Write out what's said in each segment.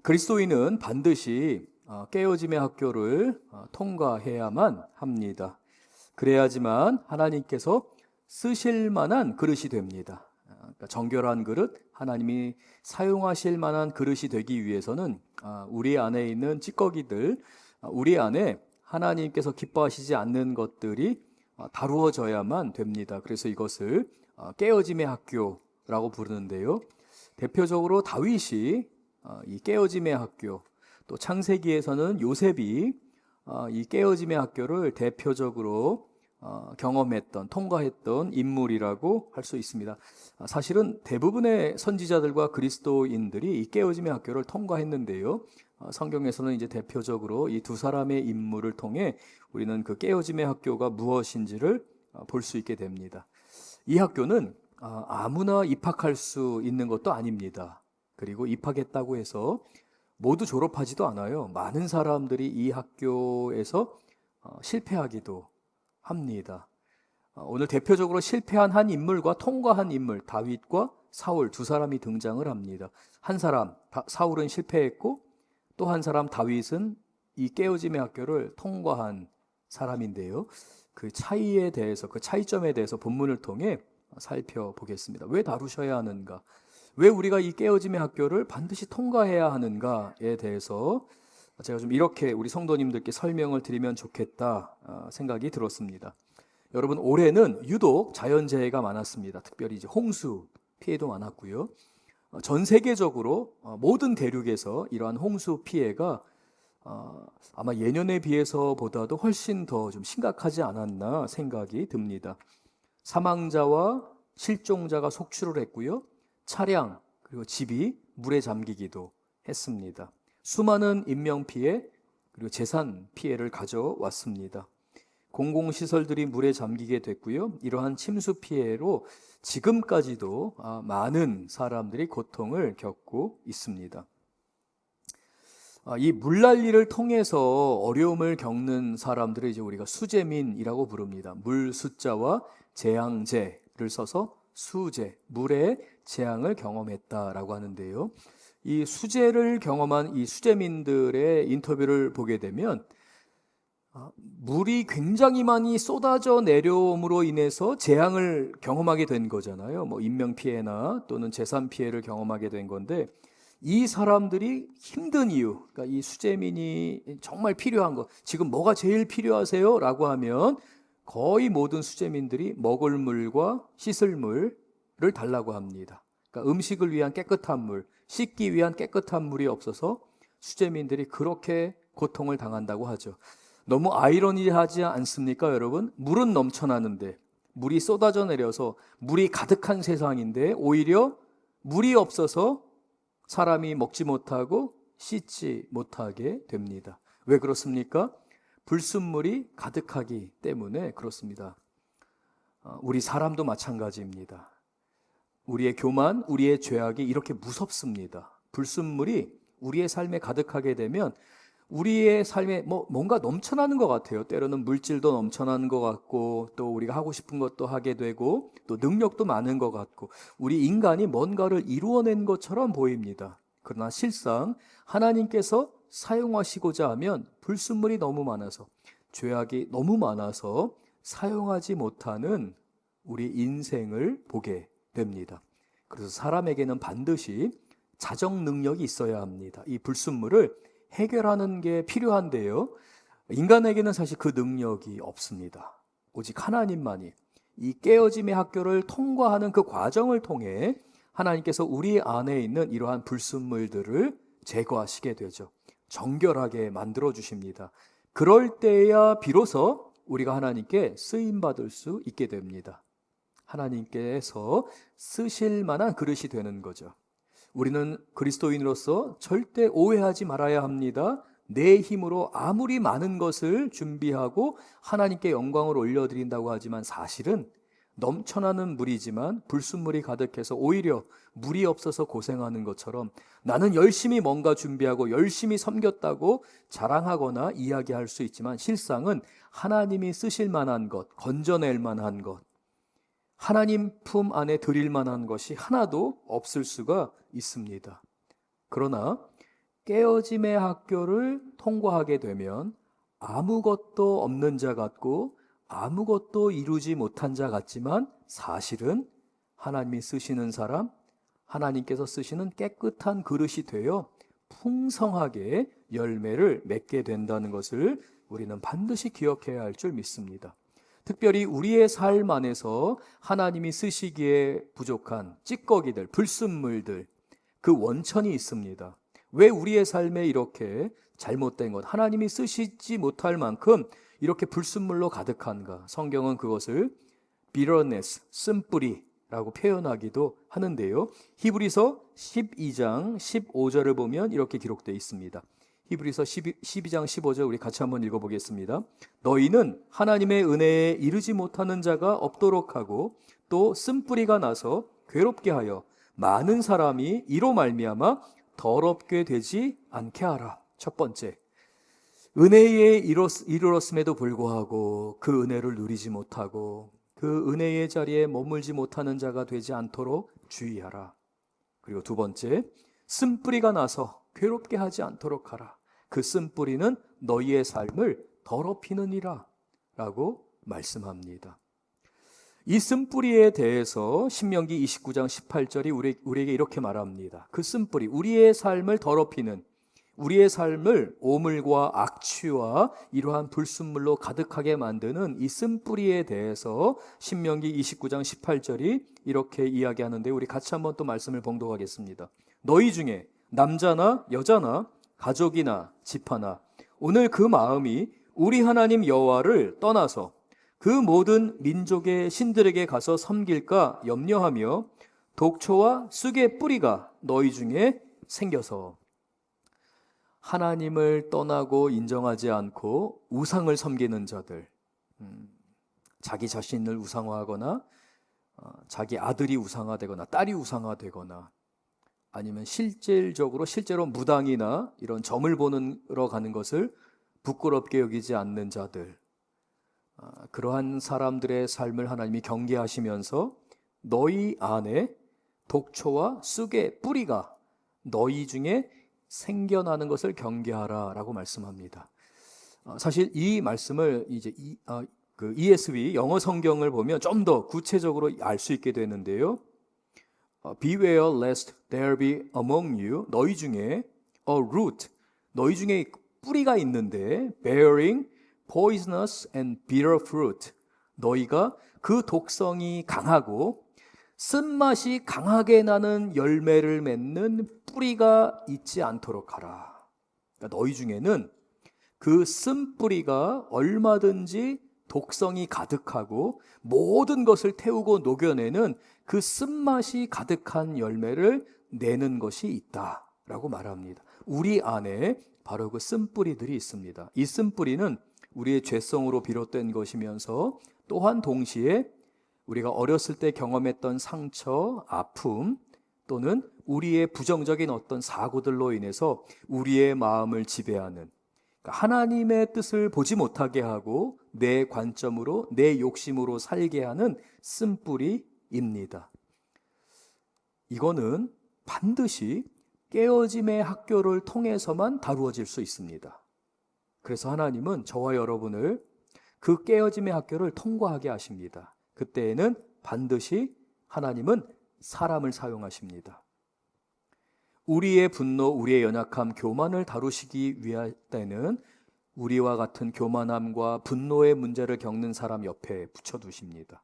그리스도인은 반드시 깨어짐의 학교를 통과해야만 합니다. 그래야지만 하나님께서 쓰실 만한 그릇이 됩니다. 그러니까 정결한 그릇, 하나님이 사용하실 만한 그릇이 되기 위해서는 우리 안에 있는 찌꺼기들, 우리 안에 하나님께서 기뻐하시지 않는 것들이 다루어져야만 됩니다. 그래서 이것을 깨어짐의 학교라고 부르는데요. 대표적으로 다윗이 이 깨어짐의 학교, 또 창세기에서는 요셉이 이 깨어짐의 학교를 대표적으로 경험했던, 통과했던 인물이라고 할 수 있습니다. 사실은 대부분의 선지자들과 그리스도인들이 이 깨어짐의 학교를 통과했는데요. 성경에서는 이제 대표적으로 이 두 사람의 인물을 통해 우리는 그 깨어짐의 학교가 무엇인지를 볼 수 있게 됩니다. 이 학교는 아무나 입학할 수 있는 것도 아닙니다. 그리고 입학했다고 해서 모두 졸업하지도 않아요. 많은 사람들이 이 학교에서 실패하기도 합니다. 오늘 대표적으로 실패한 한 인물과 통과한 인물, 다윗과 사울 두 사람이 등장을 합니다. 한 사람, 사울은 실패했고 또 한 사람, 다윗은 이 깨어짐의 학교를 통과한 사람인데요. 그 차이에 대해서, 그 차이점에 대해서 본문을 통해 살펴보겠습니다. 왜 다루셔야 하는가? 왜 우리가 이 깨어짐의 학교를 반드시 통과해야 하는가에 대해서 제가 좀 이렇게 우리 성도님들께 설명을 드리면 좋겠다 생각이 들었습니다. 여러분, 올해는 유독 자연재해가 많았습니다. 특별히 이제 홍수 피해도 많았고요. 전 세계적으로 모든 대륙에서 이러한 홍수 피해가 아마 예년에 비해서보다도 훨씬 더 좀 심각하지 않았나 생각이 듭니다. 사망자와 실종자가 속출을 했고요. 차량 그리고 집이 물에 잠기기도 했습니다. 수많은 인명피해 그리고 재산 피해를 가져왔습니다. 공공시설들이 물에 잠기게 됐고요. 이러한 침수 피해로 지금까지도 많은 사람들이 고통을 겪고 있습니다. 이 물난리를 통해서 어려움을 겪는 사람들을 이제 우리가 수재민이라고 부릅니다. 물 숫자와 재앙재를 써서 수재, 물의 재앙을 경험했다라고 하는데요. 이 수재를 경험한 이 수재민들의 인터뷰를 보게 되면 물이 굉장히 많이 쏟아져 내려옴으로 인해서 재앙을 경험하게 된 거잖아요. 뭐 인명피해나 또는 재산 피해를 경험하게 된 건데 이 사람들이 힘든 이유, 그러니까 이 수재민이 정말 필요한 것, 지금 뭐가 제일 필요하세요? 라고 하면 거의 모든 수재민들이 먹을 물과 씻을 물을 달라고 합니다. 그러니까 음식을 위한 깨끗한 물, 씻기 위한 깨끗한 물이 없어서 수재민들이 그렇게 고통을 당한다고 하죠. 너무 아이러니하지 않습니까, 여러분? 물은 넘쳐나는데, 물이 쏟아져 내려서 물이 가득한 세상인데 오히려 물이 없어서 사람이 먹지 못하고 씻지 못하게 됩니다. 왜 그렇습니까? 불순물이 가득하기 때문에 그렇습니다. 우리 사람도 마찬가지입니다. 우리의 교만, 우리의 죄악이 이렇게 무섭습니다. 불순물이 우리의 삶에 가득하게 되면 우리의 삶에 뭔가 넘쳐나는 것 같아요. 때로는 물질도 넘쳐나는 것 같고 또 우리가 하고 싶은 것도 하게 되고 또 능력도 많은 것 같고 우리 인간이 뭔가를 이루어낸 것처럼 보입니다. 그러나 실상 하나님께서 사용하시고자 하면 불순물이 너무 많아서 죄악이 너무 많아서 사용하지 못하는 우리 인생을 보게 됩니다. 그래서 사람에게는 반드시 자정 능력이 있어야 합니다. 이 불순물을 해결하는 게 필요한데요. 인간에게는 사실 그 능력이 없습니다. 오직 하나님만이 이 깨어짐의 학교를 통과하는 그 과정을 통해 하나님께서 우리 안에 있는 이러한 불순물들을 제거하시게 되죠. 정결하게 만들어 주십니다. 그럴 때야 비로소 우리가 하나님께 쓰임받을 수 있게 됩니다. 하나님께서 쓰실 만한 그릇이 되는 거죠. 우리는 그리스도인으로서 절대 오해하지 말아야 합니다. 내 힘으로 아무리 많은 것을 준비하고 하나님께 영광을 올려드린다고 하지만 사실은 넘쳐나는 물이지만 불순물이 가득해서 오히려 물이 없어서 고생하는 것처럼 나는 열심히 뭔가 준비하고 열심히 섬겼다고 자랑하거나 이야기할 수 있지만 실상은 하나님이 쓰실 만한 것, 건져낼 만한 것, 하나님 품 안에 드릴 만한 것이 하나도 없을 수가 있습니다. 그러나 깨어짐의 학교를 통과하게 되면 아무것도 없는 자 같고 아무것도 이루지 못한 자 같지만 사실은 하나님이 쓰시는 사람, 하나님께서 쓰시는 깨끗한 그릇이 되어 풍성하게 열매를 맺게 된다는 것을 우리는 반드시 기억해야 할 줄 믿습니다. 특별히 우리의 삶 안에서 하나님이 쓰시기에 부족한 찌꺼기들, 불순물들, 그 원천이 있습니다. 왜 우리의 삶에 이렇게 잘못된 것, 하나님이 쓰시지 못할 만큼 이렇게 불순물로 가득한가? 성경은 그것을 bitterness, 쓴뿌리라고 표현하기도 하는데요. 히브리서 12장 15절을 보면 이렇게 기록되어 있습니다. 히브리서 12장 15절 우리 같이 한번 읽어보겠습니다. 너희는 하나님의 은혜에 이르지 못하는 자가 없도록 하고 또 쓴뿌리가 나서 괴롭게 하여 많은 사람이 이로 말미암아 더럽게 되지 않게 하라. 첫 번째, 은혜에 이르렀음에도 불구하고 그 은혜를 누리지 못하고 그 은혜의 자리에 머물지 못하는 자가 되지 않도록 주의하라. 그리고 두 번째, 쓴뿌리가 나서 괴롭게 하지 않도록 하라. 그 쓴뿌리는 너희의 삶을 더럽히느니라 라고 말씀합니다. 이 쓴뿌리에 대해서 신명기 29장 18절이 우리에게 이렇게 말합니다. 그 쓴뿌리, 우리의 삶을 더럽히는, 우리의 삶을 오물과 악취와 이러한 불순물로 가득하게 만드는 이 쓴뿌리에 대해서 신명기 29장 18절이 이렇게 이야기하는데 우리 같이 한번 또 말씀을 봉독하겠습니다. 너희 중에 남자나 여자나 가족이나 집하나 오늘 그 마음이 우리 하나님 여호와를 떠나서 그 모든 민족의 신들에게 가서 섬길까 염려하며 독초와 쑥의 뿌리가 너희 중에 생겨서 하나님을 떠나고 인정하지 않고 우상을 섬기는 자들, 자기 자신을 우상화하거나 자기 아들이 우상화되거나 딸이 우상화되거나 아니면 실제로 무당이나 이런 점을 보러 가는 것을 부끄럽게 여기지 않는 자들, 그러한 사람들의 삶을 하나님이 경계하시면서 너희 안에 독초와 쑥의 뿌리가 너희 중에 생겨나는 것을 경계하라 라고 말씀합니다. 사실 이 말씀을 이제 ESV 영어 성경을 보면 좀 더 구체적으로 알 수 있게 되는데요. Beware lest there be among you, 너희 중에 a root, 너희 중에 뿌리가 있는데 bearing poisonous and bitter fruit, 너희가 그 독성이 강하고 쓴맛이 강하게 나는 열매를 맺는 뿌리가 있지 않도록 하라. 그러니까 너희 중에는 그 쓴뿌리가 얼마든지 독성이 가득하고 모든 것을 태우고 녹여내는 그 쓴맛이 가득한 열매를 내는 것이 있다라고 말합니다. 우리 안에 바로 그 쓴뿌리들이 있습니다. 이 쓴뿌리는 우리의 죄성으로 비롯된 것이면서 또한 동시에 우리가 어렸을 때 경험했던 상처, 아픔 또는 우리의 부정적인 어떤 사고들로 인해서 우리의 마음을 지배하는, 하나님의 뜻을 보지 못하게 하고 내 관점으로 내 욕심으로 살게 하는 쓴뿌리입니다. 이거는 반드시 깨어짐의 학교를 통해서만 다루어질 수 있습니다. 그래서 하나님은 저와 여러분을 그 깨어짐의 학교를 통과하게 하십니다. 그때에는 반드시 하나님은 사람을 사용하십니다. 우리의 분노, 우리의 연약함, 교만을 다루시기 위할 때는 우리와 같은 교만함과 분노의 문제를 겪는 사람 옆에 붙여두십니다.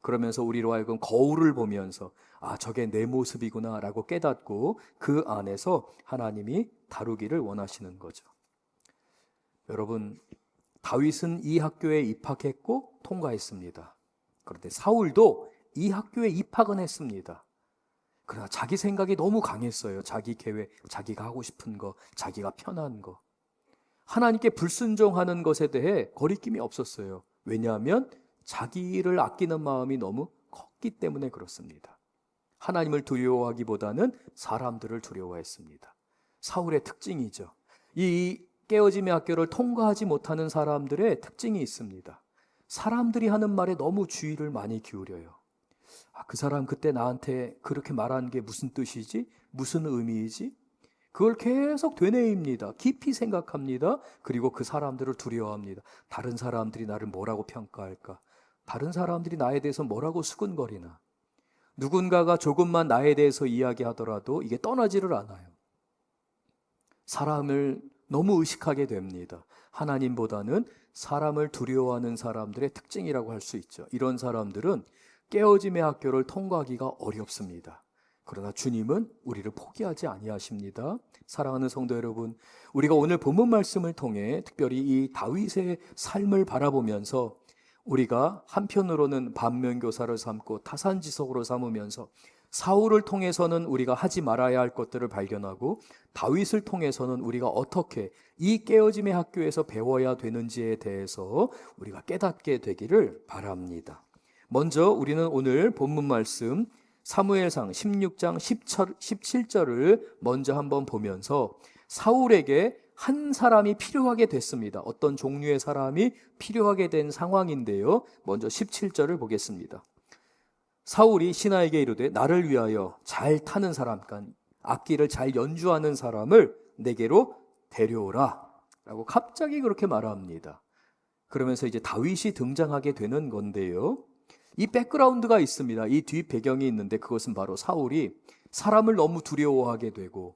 그러면서 우리로 하여금 거울을 보면서 저게 내 모습이구나 라고 깨닫고 그 안에서 하나님이 다루기를 원하시는 거죠. 여러분, 다윗은 이 학교에 입학했고 통과했습니다. 그런데 사울도 이 학교에 입학은 했습니다. 그러나 자기 생각이 너무 강했어요. 자기 계획, 자기가 하고 싶은 거, 자기가 편한 거. 하나님께 불순종하는 것에 대해 거리낌이 없었어요. 왜냐하면 자기를 아끼는 마음이 너무 컸기 때문에 그렇습니다. 하나님을 두려워하기보다는 사람들을 두려워했습니다. 사울의 특징이죠. 이 깨어짐의 학교를 통과하지 못하는 사람들의 특징이 있습니다. 사람들이 하는 말에 너무 주의를 많이 기울여요. 그 사람 그때 나한테 그렇게 말한 게 무슨 뜻이지? 무슨 의미이지? 그걸 계속 되뇌입니다. 깊이 생각합니다. 그리고 그 사람들을 두려워합니다. 다른 사람들이 나를 뭐라고 평가할까? 다른 사람들이 나에 대해서 뭐라고 수근거리나? 누군가가 조금만 나에 대해서 이야기하더라도 이게 떠나지를 않아요. 사람을 너무 의식하게 됩니다. 하나님보다는 사람을 두려워하는 사람들의 특징이라고 할 수 있죠. 이런 사람들은 깨어짐의 학교를 통과하기가 어렵습니다. 그러나 주님은 우리를 포기하지 아니하십니다. 사랑하는 성도 여러분, 우리가 오늘 본문 말씀을 통해 특별히 이 다윗의 삶을 바라보면서 우리가 한편으로는 반면교사를 삼고 타산지석으로 삼으면서 사울을 통해서는 우리가 하지 말아야 할 것들을 발견하고 다윗을 통해서는 우리가 어떻게 이 깨어짐의 학교에서 배워야 되는지에 대해서 우리가 깨닫게 되기를 바랍니다. 먼저 우리는 오늘 본문 말씀 사무엘상 16장 17절을 먼저 한번 보면서 사울에게 한 사람이 필요하게 됐습니다. 어떤 종류의 사람이 필요하게 된 상황인데요. 먼저 17절을 보겠습니다. 사울이 신하에게 이르되 나를 위하여 잘 타는 사람, 그러니까 악기를 잘 연주하는 사람을 내게로 데려오라 라고 갑자기 그렇게 말합니다. 그러면서 이제 다윗이 등장하게 되는 건데요. 이 백그라운드가 있습니다. 이 뒤 배경이 있는데 그것은 바로 사울이 사람을 너무 두려워하게 되고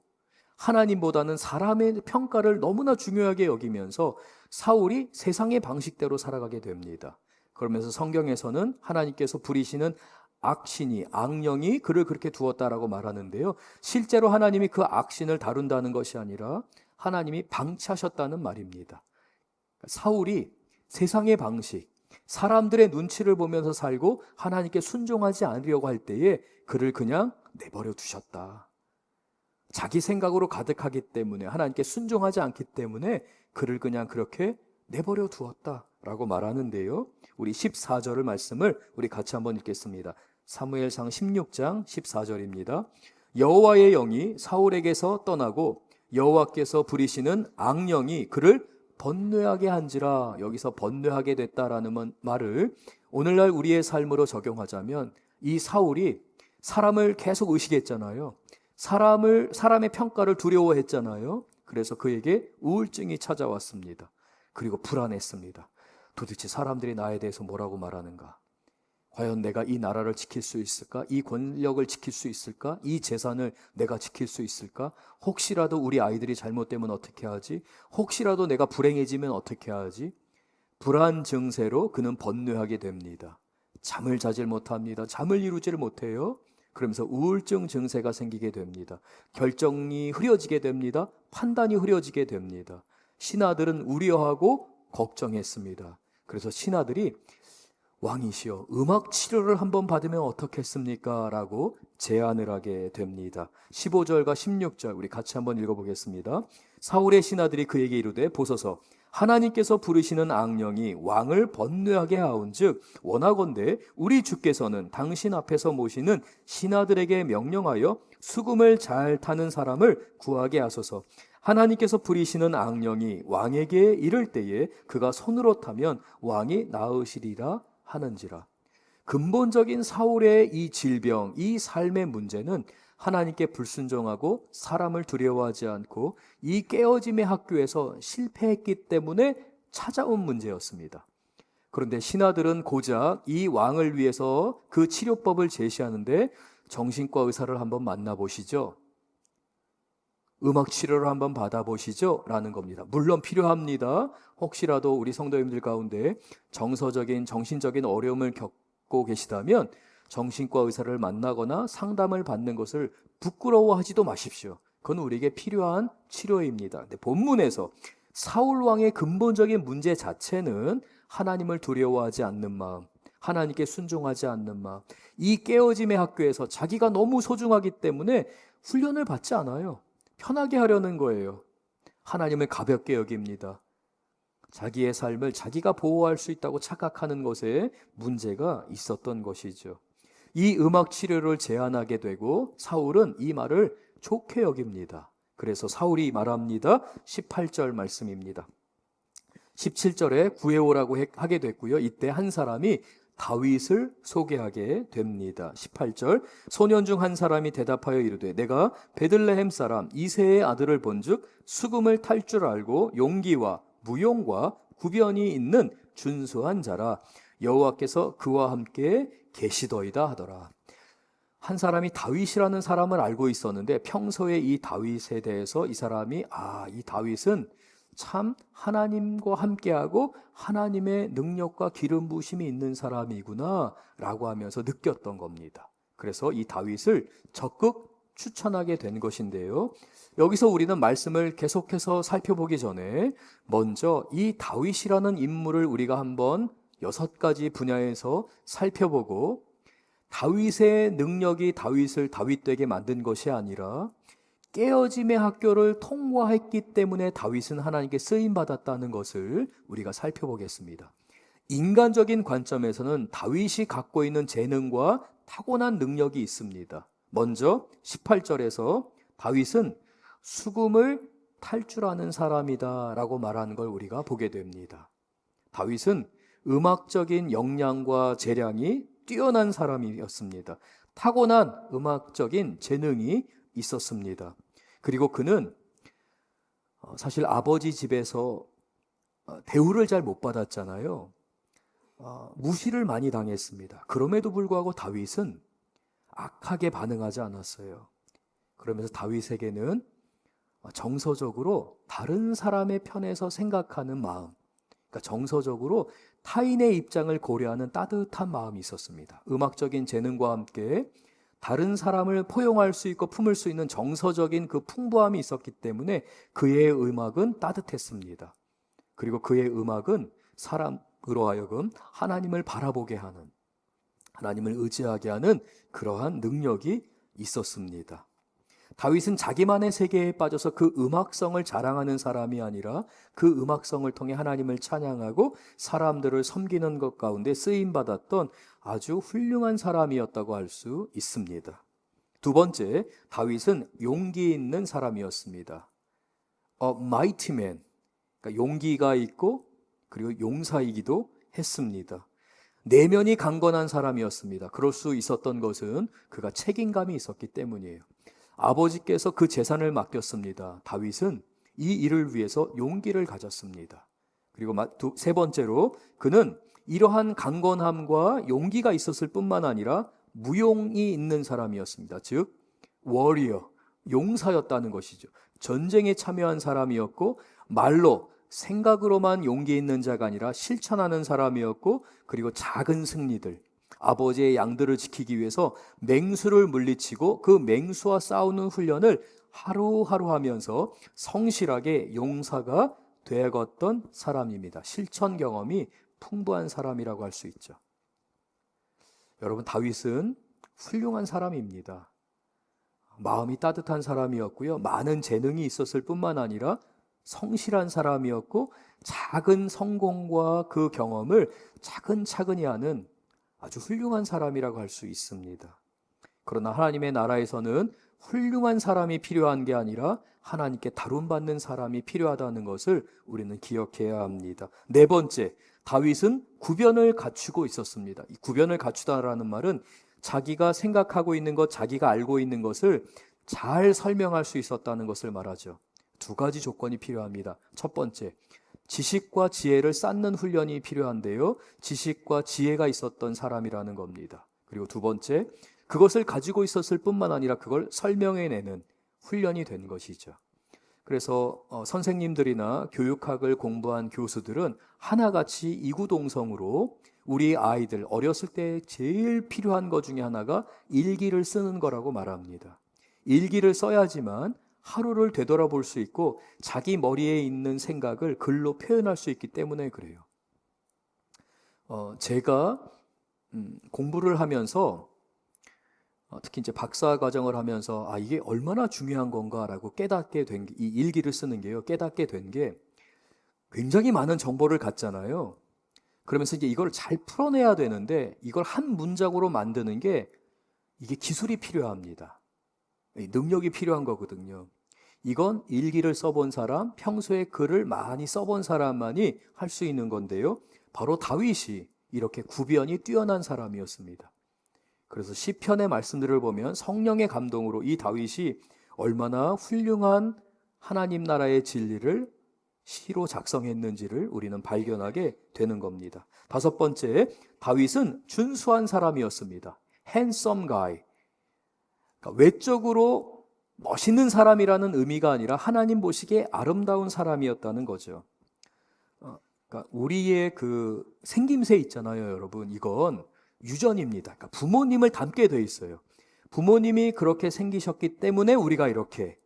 하나님보다는 사람의 평가를 너무나 중요하게 여기면서 사울이 세상의 방식대로 살아가게 됩니다. 그러면서 성경에서는 하나님께서 부리시는 악신이, 악령이 그를 그렇게 두었다라고 말하는데요. 실제로 하나님이 그 악신을 다룬다는 것이 아니라 하나님이 방치하셨다는 말입니다. 사울이 세상의 방식, 사람들의 눈치를 보면서 살고 하나님께 순종하지 않으려고 할 때에 그를 그냥 내버려 두셨다. 자기 생각으로 가득하기 때문에 하나님께 순종하지 않기 때문에 그를 그냥 그렇게 내버려 두었다라고 말하는데요. 우리 14절을 말씀을 우리 같이 한번 읽겠습니다. 사무엘상 16장 14절입니다. 여호와의 영이 사울에게서 떠나고 여호와께서 부리시는 악령이 그를 번뇌하게 한지라. 여기서 번뇌하게 됐다라는 말을 오늘날 우리의 삶으로 적용하자면 이 사울이 사람을 계속 의식했잖아요. 사람의 평가를 두려워했잖아요. 그래서 그에게 우울증이 찾아왔습니다. 그리고 불안했습니다. 도대체 사람들이 나에 대해서 뭐라고 말하는가? 과연 내가 이 나라를 지킬 수 있을까? 이 권력을 지킬 수 있을까? 이 재산을 내가 지킬 수 있을까? 혹시라도 우리 아이들이 잘못되면 어떻게 하지? 혹시라도 내가 불행해지면 어떻게 하지? 불안 증세로 그는 번뇌하게 됩니다. 잠을 자질 못합니다. 잠을 이루지를 못해요. 그러면서 우울증 증세가 생기게 됩니다. 결정이 흐려지게 됩니다. 판단이 흐려지게 됩니다. 신하들은 우려하고 걱정했습니다. 그래서 신하들이 왕이시여 음악 치료를 한번 받으면 어떻겠습니까? 라고 제안을 하게 됩니다. 15절과 16절 우리 같이 한번 읽어보겠습니다. 사울의 신하들이 그에게 이르되 보소서 하나님께서 부르시는 악령이 왕을 번뇌하게 하온즉 원하건대 우리 주께서는 당신 앞에서 모시는 신하들에게 명령하여 수금을 잘 타는 사람을 구하게 하소서. 하나님께서 부리시는 악령이 왕에게 이를 때에 그가 손으로 타면 왕이 나으시리라 하는지라. 근본적인 사울의 이 질병, 이 삶의 문제는 하나님께 불순종하고 사람을 두려워하지 않고 이 깨어짐의 학교에서 실패했기 때문에 찾아온 문제였습니다. 그런데 신하들은 고작 이 왕을 위해서 그 치료법을 제시하는데 정신과 의사를 한번 만나보시죠. 음악 치료를 한번 받아보시죠 라는 겁니다. 물론 필요합니다. 혹시라도 우리 성도님들 가운데 정서적인 정신적인 어려움을 겪고 계시다면 정신과 의사를 만나거나 상담을 받는 것을 부끄러워하지도 마십시오. 그건 우리에게 필요한 치료입니다. 근데 본문에서 사울 왕의 근본적인 문제 자체는 하나님을 두려워하지 않는 마음, 하나님께 순종하지 않는 마음, 이 깨어짐의 학교에서 자기가 너무 소중하기 때문에 훈련을 받지 않아요. 편하게 하려는 거예요. 하나님을 가볍게 여깁니다. 자기의 삶을 자기가 보호할 수 있다고 착각하는 것에 문제가 있었던 것이죠. 이 음악 치료를 제안하게 되고 사울은 이 말을 좋게 여깁니다. 그래서 사울이 말합니다. 18절 말씀입니다. 17절에 구해오라고 하게 됐고요. 이때 한 사람이 다윗을 소개하게 됩니다. 18절 소년 중 한 사람이 대답하여 이르되 내가 베들레헴 사람 이새의 아들을 본즉 수금을 탈 줄 알고 용기와 무용과 구변이 있는 준수한 자라 여호와께서 그와 함께 계시더이다 하더라. 한 사람이 다윗이라는 사람을 알고 있었는데 평소에 이 다윗에 대해서 이 사람이 이 다윗은 참 하나님과 함께하고 하나님의 능력과 기름 부으심이 있는 사람이구나 라고 하면서 느꼈던 겁니다. 그래서 이 다윗을 적극 추천하게 된 것인데요. 여기서 우리는 말씀을 계속해서 살펴보기 전에 먼저 이 다윗이라는 인물을 우리가 한번 6가지 분야에서 살펴보고 다윗의 능력이 다윗을 다윗되게 만든 것이 아니라 깨어짐의 학교를 통과했기 때문에 다윗은 하나님께 쓰임받았다는 것을 우리가 살펴보겠습니다. 인간적인 관점에서는 다윗이 갖고 있는 재능과 타고난 능력이 있습니다. 먼저 18절에서 다윗은 수금을 탈 줄 아는 사람이다 라고 말하는 걸 우리가 보게 됩니다. 다윗은 음악적인 역량과 재량이 뛰어난 사람이었습니다. 타고난 음악적인 재능이 있었습니다. 그리고 그는 사실 아버지 집에서 대우를 잘 못 받았잖아요. 무시를 많이 당했습니다. 그럼에도 불구하고 다윗은 악하게 반응하지 않았어요. 그러면서 다윗에게는 정서적으로 다른 사람의 편에서 생각하는 마음, 그러니까 정서적으로 타인의 입장을 고려하는 따뜻한 마음이 있었습니다. 음악적인 재능과 함께 다른 사람을 포용할 수 있고 품을 수 있는 정서적인 그 풍부함이 있었기 때문에 그의 음악은 따뜻했습니다. 그리고 그의 음악은 사람으로 하여금 하나님을 바라보게 하는, 하나님을 의지하게 하는 그러한 능력이 있었습니다. 다윗은 자기만의 세계에 빠져서 그 음악성을 자랑하는 사람이 아니라 그 음악성을 통해 하나님을 찬양하고 사람들을 섬기는 것 가운데 쓰임받았던 아주 훌륭한 사람이었다고 할 수 있습니다. 두 번째, 다윗은 용기 있는 사람이었습니다. mighty man, 그러니까 용기가 있고 그리고 용사이기도 했습니다. 내면이 강건한 사람이었습니다. 그럴 수 있었던 것은 그가 책임감이 있었기 때문이에요. 아버지께서 그 재산을 맡겼습니다. 다윗은 이 일을 위해서 용기를 가졌습니다. 그리고 세 번째로 그는 이러한 강건함과 용기가 있었을 뿐만 아니라 무용이 있는 사람이었습니다. 즉 워리어, 용사였다는 것이죠. 전쟁에 참여한 사람이었고 말로 생각으로만 용기 있는 자가 아니라 실천하는 사람이었고 그리고 작은 승리들, 아버지의 양들을 지키기 위해서 맹수를 물리치고 그 맹수와 싸우는 훈련을 하루하루 하면서 성실하게 용사가 되었던 사람입니다. 실천 경험이 풍부한 사람이라고 할 수 있죠. 여러분, 다윗은 훌륭한 사람입니다. 마음이 따뜻한 사람이었고요. 많은 재능이 있었을 뿐만 아니라 성실한 사람이었고 작은 성공과 그 경험을 차근차근히 하는 아주 훌륭한 사람이라고 할 수 있습니다. 그러나 하나님의 나라에서는 훌륭한 사람이 필요한 게 아니라 하나님께 다룬받는 사람이 필요하다는 것을 우리는 기억해야 합니다. 네 번째, 다윗은 구변을 갖추고 있었습니다. 이 구변을 갖추다라는 말은 자기가 생각하고 있는 것, 자기가 알고 있는 것을 잘 설명할 수 있었다는 것을 말하죠. 두 가지 조건이 필요합니다. 첫 번째, 지식과 지혜를 쌓는 훈련이 필요한데요. 지식과 지혜가 있었던 사람이라는 겁니다. 그리고 두 번째, 그것을 가지고 있었을 뿐만 아니라 그걸 설명해내는 훈련이 된 것이죠. 그래서 선생님들이나 교육학을 공부한 교수들은 하나같이 이구동성으로 우리 아이들 어렸을 때 제일 필요한 것 중에 하나가 일기를 쓰는 거라고 말합니다. 일기를 써야지만 하루를 되돌아볼 수 있고 자기 머리에 있는 생각을 글로 표현할 수 있기 때문에 그래요. 제가 공부를 하면서 특히 이제 박사 과정을 하면서 이게 얼마나 중요한 건가라고 깨닫게 된 게, 이 일기를 쓰는 게요. 깨닫게 된 게 굉장히 많은 정보를 갖잖아요. 그러면서 이제 이걸 잘 풀어내야 되는데 이걸 한 문장으로 만드는 게 이게 기술이 필요합니다. 능력이 필요한 거거든요. 이건 일기를 써본 사람, 평소에 글을 많이 써본 사람만이 할 수 있는 건데요. 바로 다윗이 이렇게 구변이 뛰어난 사람이었습니다. 그래서 시편의 말씀들을 보면 성령의 감동으로 이 다윗이 얼마나 훌륭한 하나님 나라의 진리를 시로 작성했는지를 우리는 발견하게 되는 겁니다. 다섯 번째, 다윗은 준수한 사람이었습니다. handsome guy. 그러니까 외적으로 멋있는 사람이라는 의미가 아니라 하나님 보시기에 아름다운 사람이었다는 거죠. 그러니까 우리의 그 생김새 있잖아요, 여러분. 이건 유전입니다. 그러니까 부모님을 닮게 돼 있어요. 부모님이 그렇게 생기셨기 때문에 우리가 이렇게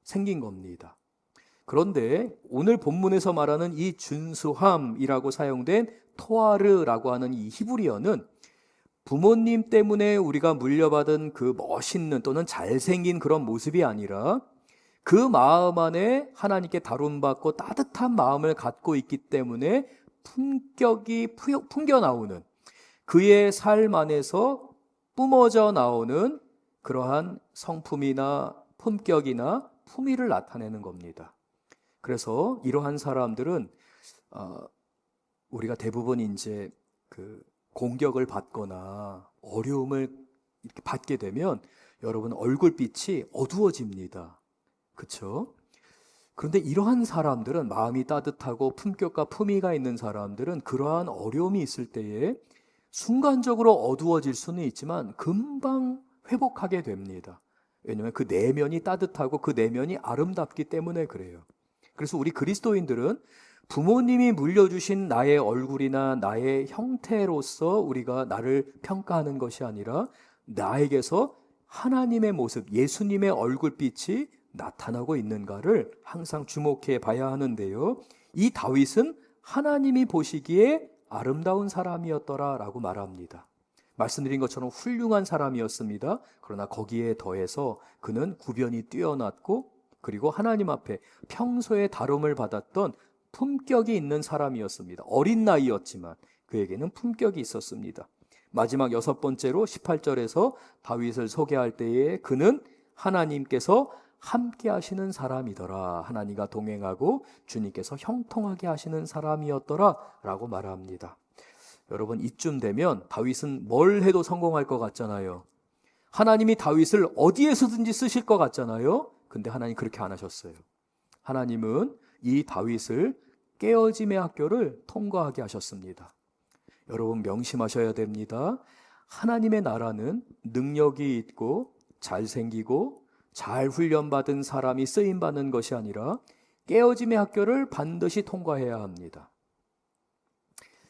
생긴 겁니다. 그런데 오늘 본문에서 말하는 이 준수함이라고 사용된 토아르라고 하는 이 히브리어는 부모님 때문에 우리가 물려받은 그 멋있는 또는 잘생긴 그런 모습이 아니라 그 마음 안에 하나님께 다룬받고 따뜻한 마음을 갖고 있기 때문에 품격이 풍겨 나오는, 그의 삶 안에서 뿜어져 나오는 그러한 성품이나 품격이나 품위를 나타내는 겁니다. 그래서 이러한 사람들은 우리가 대부분 이제 그 공격을 받거나 어려움을 이렇게 받게 되면 여러분 얼굴빛이 어두워집니다. 그렇죠? 그런데 이러한 사람들은, 마음이 따뜻하고 품격과 품위가 있는 사람들은 그러한 어려움이 있을 때에 순간적으로 어두워질 수는 있지만 금방 회복하게 됩니다. 왜냐하면 그 내면이 따뜻하고 그 내면이 아름답기 때문에 그래요. 그래서 우리 그리스도인들은 부모님이 물려주신 나의 얼굴이나 나의 형태로서 우리가 나를 평가하는 것이 아니라 나에게서 하나님의 모습, 예수님의 얼굴빛이 나타나고 있는가를 항상 주목해 봐야 하는데요. 이 다윗은 하나님이 보시기에 아름다운 사람이었더라라고 말합니다. 말씀드린 것처럼 훌륭한 사람이었습니다. 그러나 거기에 더해서 그는 구변이 뛰어났고 그리고 하나님 앞에 평소에 다룸을 받았던 품격이 있는 사람이었습니다. 어린 나이였지만 그에게는 품격이 있었습니다. 마지막 여섯 번째로 18절에서 다윗을 소개할 때에 그는 하나님께서 함께 하시는 사람이더라. 하나님과 동행하고 주님께서 형통하게 하시는 사람이었더라 라고 말합니다. 여러분, 이쯤 되면 다윗은 뭘 해도 성공할 것 같잖아요. 하나님이 다윗을 어디에서든지 쓰실 것 같잖아요. 근데 하나님 그렇게 안 하셨어요. 하나님은 이 다윗을 깨어짐의 학교를 통과하게 하셨습니다. 여러분 명심하셔야 됩니다. 하나님의 나라는 능력이 있고 잘생기고 잘 훈련받은 사람이 쓰임받는 것이 아니라 깨어짐의 학교를 반드시 통과해야 합니다.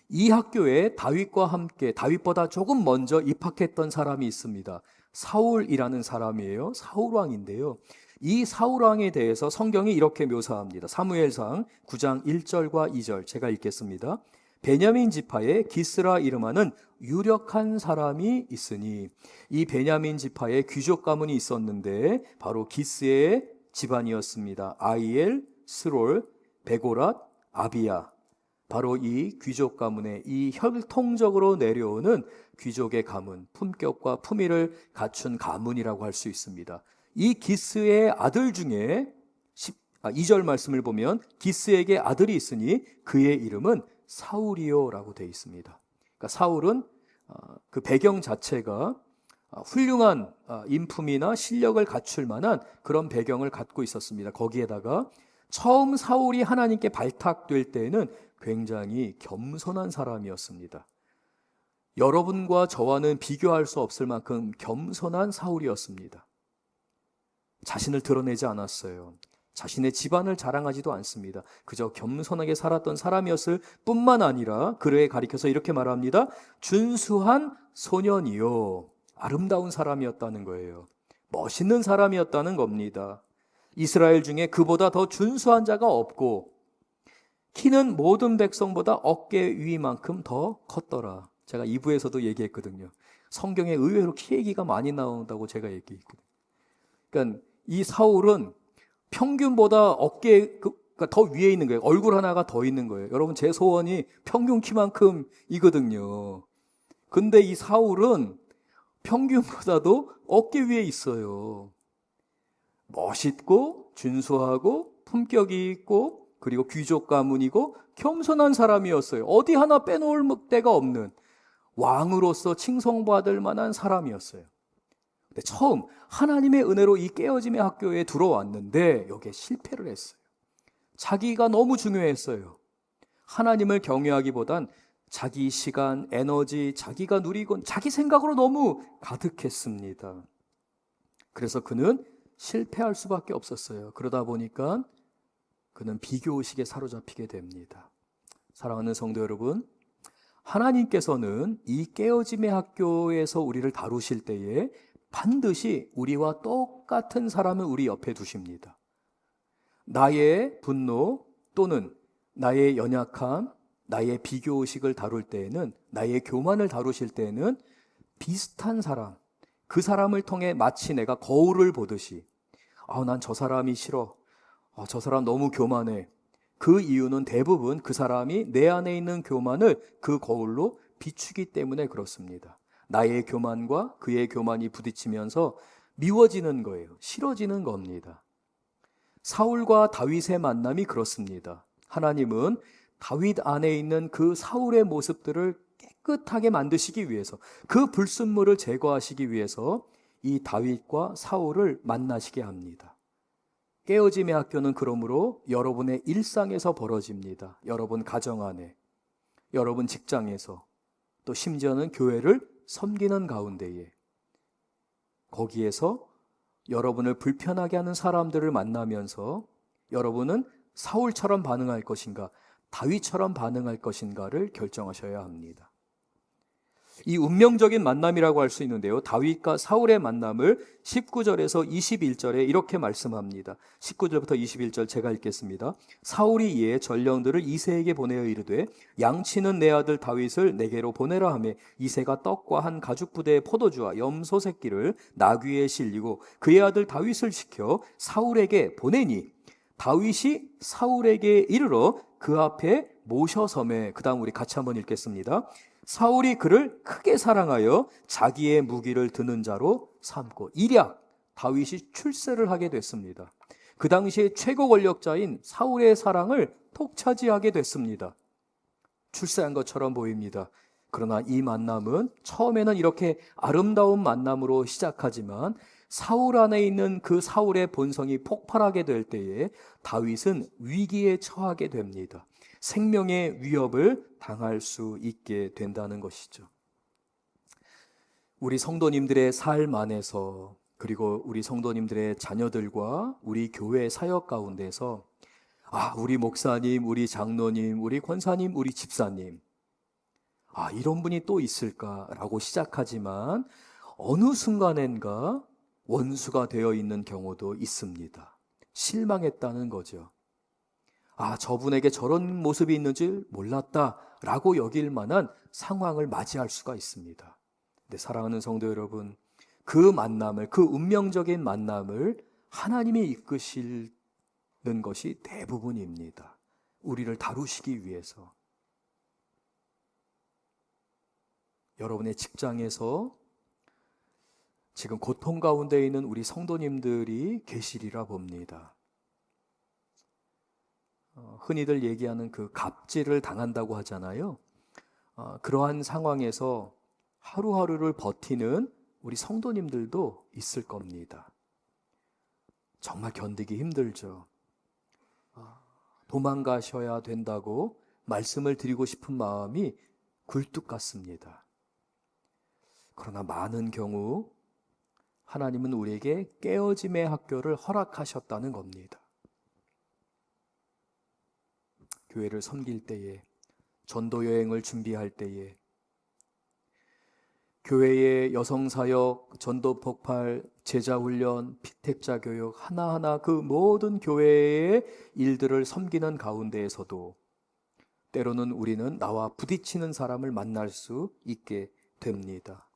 이 학교에 다윗과 함께, 다윗보다 조금 먼저 입학했던 사람이 있습니다. 사울이라는 사람이에요. 사울왕인데요. 이 사울왕에 대해서 성경이 이렇게 묘사합니다. 사무엘상 9장 1절과 2절 제가 읽겠습니다. 베냐민 지파에 기스라 이름하는 유력한 사람이 있으니, 이 베냐민 지파에 귀족 가문이 있었는데 바로 기스의 집안이었습니다. 아이엘, 스롤, 베고랏, 아비야. 바로 이 귀족 가문의 이 혈통적으로 내려오는 귀족의 가문, 품격과 품위를 갖춘 가문이라고 할 수 있습니다. 이 기스의 아들 중에 2절 말씀을 보면 기스에게 아들이 있으니 그의 이름은 사울이요라고 되어 있습니다. 그러니까 사울은 그 배경 자체가 훌륭한 인품이나 실력을 갖출 만한 그런 배경을 갖고 있었습니다. 거기에다가 처음 사울이 하나님께 발탁될 때에는 굉장히 겸손한 사람이었습니다. 여러분과 저와는 비교할 수 없을 만큼 겸손한 사울이었습니다. 자신을 드러내지 않았어요. 자신의 집안을 자랑하지도 않습니다. 그저 겸손하게 살았던 사람이었을 뿐만 아니라 그를 가리켜서 이렇게 말합니다. 준수한 소년이요. 아름다운 사람이었다는 거예요. 멋있는 사람이었다는 겁니다. 이스라엘 중에 그보다 더 준수한 자가 없고 키는 모든 백성보다 어깨 위만큼 더 컸더라. 제가 2부에서도 얘기했거든요. 성경에 의외로 키 얘기가 많이 나온다고 제가 얘기했거든요. 그러니까 이 사울은 평균보다 어깨가 더 위에 있는 거예요. 얼굴 하나가 더 있는 거예요. 여러분, 제 소원이 평균 키만큼이거든요. 근데 이 사울은 평균보다도 어깨 위에 있어요. 멋있고 준수하고 품격이 있고 그리고 귀족 가문이고 겸손한 사람이었어요. 어디 하나 빼놓을 데가 없는 왕으로서 칭송받을 만한 사람이었어요. 근데 처음 하나님의 은혜로 이 깨어짐의 학교에 들어왔는데 여기에 실패를 했어요. 자기가 너무 중요했어요. 하나님을 경외하기보단 자기 시간, 에너지, 자기가 누리건 자기 생각으로 너무 가득했습니다. 그래서 그는 실패할 수밖에 없었어요. 그러다 보니까 그는 비교의식에 사로잡히게 됩니다. 사랑하는 성도 여러분, 하나님께서는 이 깨어짐의 학교에서 우리를 다루실 때에 반드시 우리와 똑같은 사람을 우리 옆에 두십니다. 나의 분노 또는 나의 연약함, 나의 비교의식을 다룰 때에는, 나의 교만을 다루실 때에는 비슷한 사람, 그 사람을 통해 마치 내가 거울을 보듯이 난 저 사람이 싫어, 저 사람 너무 교만해. 그 이유는 대부분 그 사람이 내 안에 있는 교만을 그 거울로 비추기 때문에 그렇습니다. 나의 교만과 그의 교만이 부딪히면서 미워지는 거예요. 싫어지는 겁니다. 사울과 다윗의 만남이 그렇습니다. 하나님은 다윗 안에 있는 그 사울의 모습들을 깨끗하게 만드시기 위해서, 그 불순물을 제거하시기 위해서 이 다윗과 사울을 만나시게 합니다. 깨어짐의 학교는 그러므로 여러분의 일상에서 벌어집니다. 여러분 가정 안에, 여러분 직장에서, 또 심지어는 교회를 섬기는 가운데에, 거기에서 여러분을 불편하게 하는 사람들을 만나면서 여러분은 사울처럼 반응할 것인가, 다윗처럼 반응할 것인가를 결정하셔야 합니다. 이 운명적인 만남이라고 할 수 있는데요, 다윗과 사울의 만남을 19절에서 21절에 이렇게 말씀합니다. 19절부터 21절 제가 읽겠습니다. 사울이 이에 전령들을 이새에게 보내어 이르되 양치는 내 아들 다윗을 내게로 보내라 하매 이새가 떡과 한 가죽 부대의 포도주와 염소 새끼를 나귀에 실리고 그의 아들 다윗을 시켜 사울에게 보내니 다윗이 사울에게 이르러 그 앞에 모셔섬에, 그 다음 우리 같이 한번 읽겠습니다. 사울이 그를 크게 사랑하여 자기의 무기를 드는 자로 삼고, 일약 다윗이 출세를 하게 됐습니다. 그 당시에 최고 권력자인 사울의 사랑을 독차지하게 됐습니다. 출세한 것처럼 보입니다. 그러나 이 만남은 처음에는 이렇게 아름다운 만남으로 시작하지만 사울 안에 있는 그 사울의 본성이 폭발하게 될 때에 다윗은 위기에 처하게 됩니다. 생명의 위협을 당할 수 있게 된다는 것이죠. 우리 성도님들의 삶 안에서, 그리고 우리 성도님들의 자녀들과 우리 교회 사역 가운데서 우리 목사님, 우리 장로님, 우리 권사님, 우리 집사님, 이런 분이 또 있을까라고 시작하지만 어느 순간엔가 원수가 되어 있는 경우도 있습니다. 실망했다는 거죠. 저분에게 저런 모습이 있는 줄 몰랐다라고 여길 만한 상황을 맞이할 수가 있습니다. 근데 사랑하는 성도 여러분, 그 만남을, 그 운명적인 만남을 하나님이 이끄시는 것이 대부분입니다. 우리를 다루시기 위해서. 여러분의 직장에서 지금 고통 가운데 있는 우리 성도님들이 계시리라 봅니다. 흔히들 얘기하는 그 갑질을 당한다고 하잖아요. 그러한 상황에서 하루하루를 버티는 우리 성도님들도 있을 겁니다. 정말 견디기 힘들죠. 도망가셔야 된다고 말씀을 드리고 싶은 마음이 굴뚝 같습니다. 그러나 많은 경우 하나님은 우리에게 깨어짐의 학교를 허락하셨다는 겁니다. 교회를 섬길 때에, 전도 여행을 준비할 때에, 교회의 여성사역, 전도 폭발, 제자훈련, 피택자 교육, 하나하나 그 모든 교회의 일들을 섬기는 가운데에서도 때로는 우리는 나와 부딪히는 사람을 만날 수 있게 됩니다.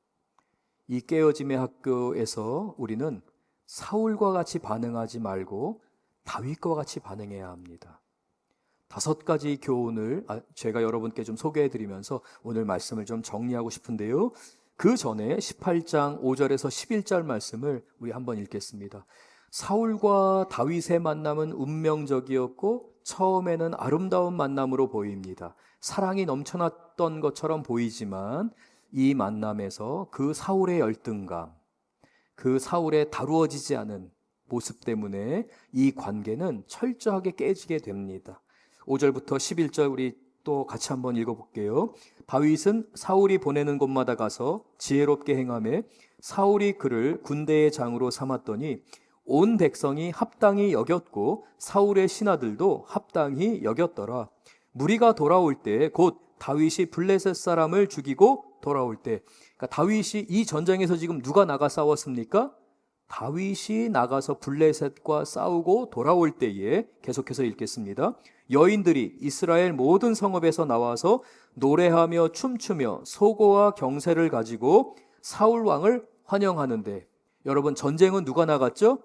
이 깨어짐의 학교에서 우리는 사울과 같이 반응하지 말고 다윗과 같이 반응해야 합니다. 5가지 교훈을 제가 여러분께 좀 소개해드리면서 오늘 말씀을 좀 정리하고 싶은데요, 그 전에 18장 5절에서 11절 말씀을 우리 한번 읽겠습니다. 사울과 다윗의 만남은 운명적이었고 처음에는 아름다운 만남으로 보입니다. 사랑이 넘쳐났던 것처럼 보이지만 이 만남에서 그 사울의 열등감, 그 사울의 다루어지지 않은 모습 때문에 이 관계는 철저하게 깨지게 됩니다. 5절부터 11절 우리 또 같이 한번 읽어볼게요. 다윗은 사울이 보내는 곳마다 가서 지혜롭게 행하며 사울이 그를 군대의 장으로 삼았더니 온 백성이 합당히 여겼고 사울의 신하들도 합당히 여겼더라. 무리가 돌아올 때 곧 다윗이 블레셋 사람을 죽이고 돌아올 때, 그러니까 다윗이 이 전쟁에서 지금 누가 나가 싸웠습니까? 다윗이 나가서 블레셋과 싸우고 돌아올 때에, 계속해서 읽겠습니다. 여인들이 이스라엘 모든 성읍에서 나와서 노래하며 춤추며 소고와 경새를 가지고 사울 왕을 환영하는데, 여러분 전쟁은 누가 나갔죠?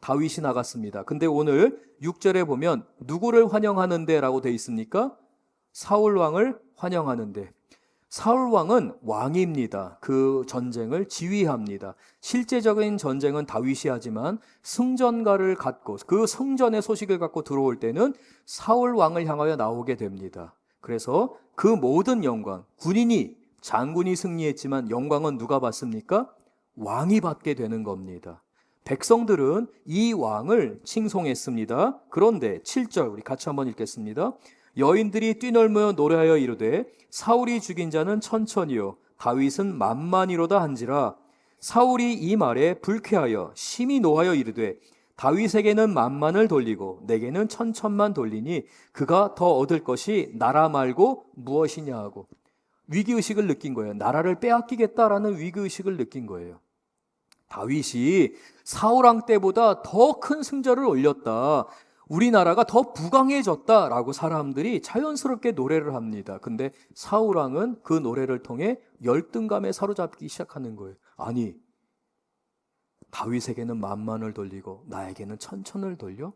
다윗이 나갔습니다. 근데 오늘 6절에 보면 누구를 환영하는데 라고 되어 있습니까? 사울 왕을 환영하는데, 사울 왕은 왕입니다. 그 전쟁을 지휘합니다. 실제적인 전쟁은 다윗이 하지만 승전가를 갖고, 그 승전의 소식을 갖고 들어올 때는 사울 왕을 향하여 나오게 됩니다. 그래서 그 모든 영광, 군인이, 장군이 승리했지만 영광은 누가 받습니까? 왕이 받게 되는 겁니다. 백성들은 이 왕을 칭송했습니다. 그런데 7절 우리 같이 한번 읽겠습니다. 여인들이 뛰놀며 노래하여 이르되 사울이 죽인 자는 천천히요 다윗은 만만이로다 한지라. 사울이 이 말에 불쾌하여 심히 노하여 이르되 다윗에게는 만만을 돌리고 내게는 천천만 돌리니 그가 더 얻을 것이 나라 말고 무엇이냐 하고 위기의식을 느낀 거예요. 나라를 빼앗기겠다라는 위기의식을 느낀 거예요. 다윗이 사울왕 때보다 더 큰 승자를 올렸다, 우리나라가 더 부강해졌다라고 사람들이 자연스럽게 노래를 합니다. 근데 사울왕은 그 노래를 통해 열등감에 사로잡기 시작하는 거예요. 아니, 다윗에게는 만만을 돌리고 나에게는 천천을 돌려?